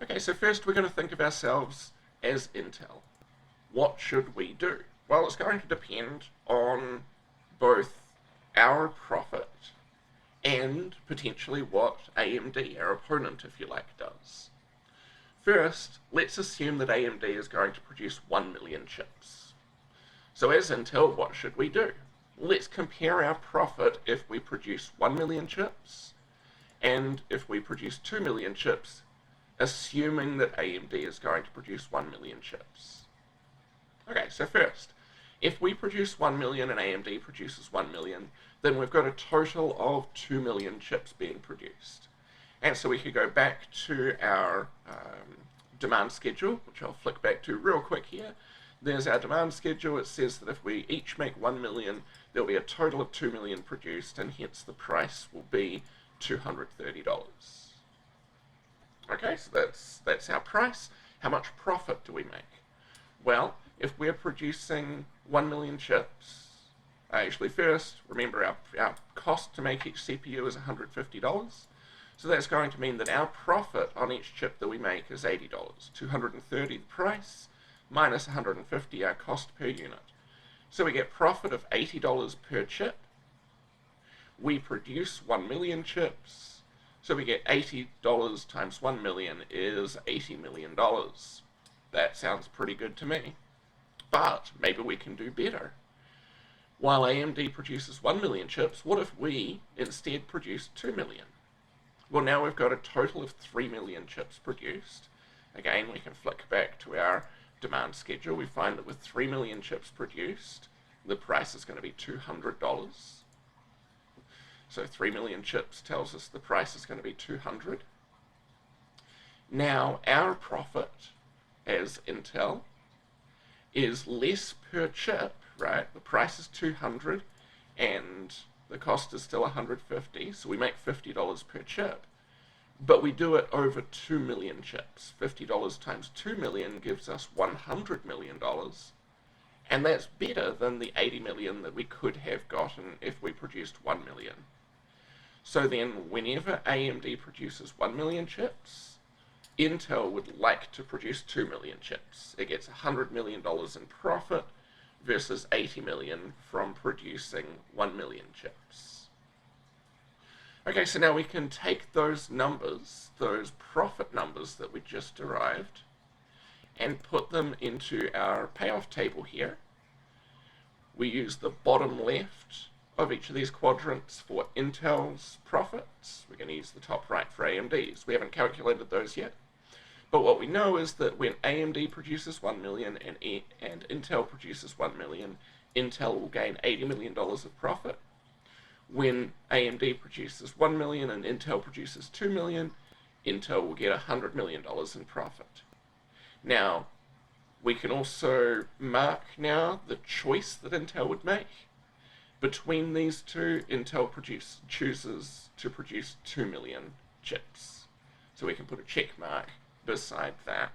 Okay, so first we're going to think of ourselves as Intel. What should we do? Well, it's going to depend on both our profit and potentially what AMD, our opponent, if you like, does. First, let's assume that AMD is going to produce 1 million chips. So as Intel, what should we do? Let's compare our profit if we produce 1 million chips and if we produce 2 million chips, assuming that AMD is going to produce 1 million chips. Okay, so first, if we produce 1 million and AMD produces 1 million, then we've got a total of 2 million chips being produced. And so we could go back to our demand schedule, which I'll flick back to real quick here. There's our demand schedule. It says that if we each make 1 million, there'll be a total of 2 million produced, and hence the price will be $230. Okay, so that's our price. How much profit do we make? Well, if we're producing 1 million chips, actually first, remember our cost to make each CPU is $150. So that's going to mean that our profit on each chip that we make is $80. $230 the price, minus $150 our cost per unit. So we get profit of $80 per chip. We produce 1 million chips, so we get $80 times 1 million is $80 million. That sounds pretty good to me. But maybe we can do better. While AMD produces 1 million chips, what if we instead produce 2 million? Well, now we've got a total of 3 million chips produced. Again, we can flick back to our demand schedule. We find that with 3 million chips produced, the price is going to be $200. So 3 million chips tells us the price is going to be $200. Now, our profit as Intel is less per chip, right? The price is $200 and the cost is still $150, so we make $50 per chip. But we do it over 2 million chips. $50 times 2 million gives us $100 million, and that's better than the 80 million that we could have gotten if we produced 1 million. So then, whenever AMD produces 1 million chips, Intel would like to produce 2 million chips. It gets $100 million in profit versus 80 million from producing 1 million chips. Okay, so now we can take those numbers, those profit numbers that we just derived, and put them into our payoff table here. We use the bottom left of each of these quadrants for Intel's profits. We're going to use the top right for AMD's. We haven't calculated those yet. But what we know is that when AMD produces 1 million and Intel produces 1 million, Intel will gain $80 million of profit. When AMD produces 1 million and Intel produces 2 million, Intel will get $100 million in profit. Now, we can also mark now the choice that Intel would make. Between these two, Intel chooses to produce 2 million chips. So we can put a check mark beside that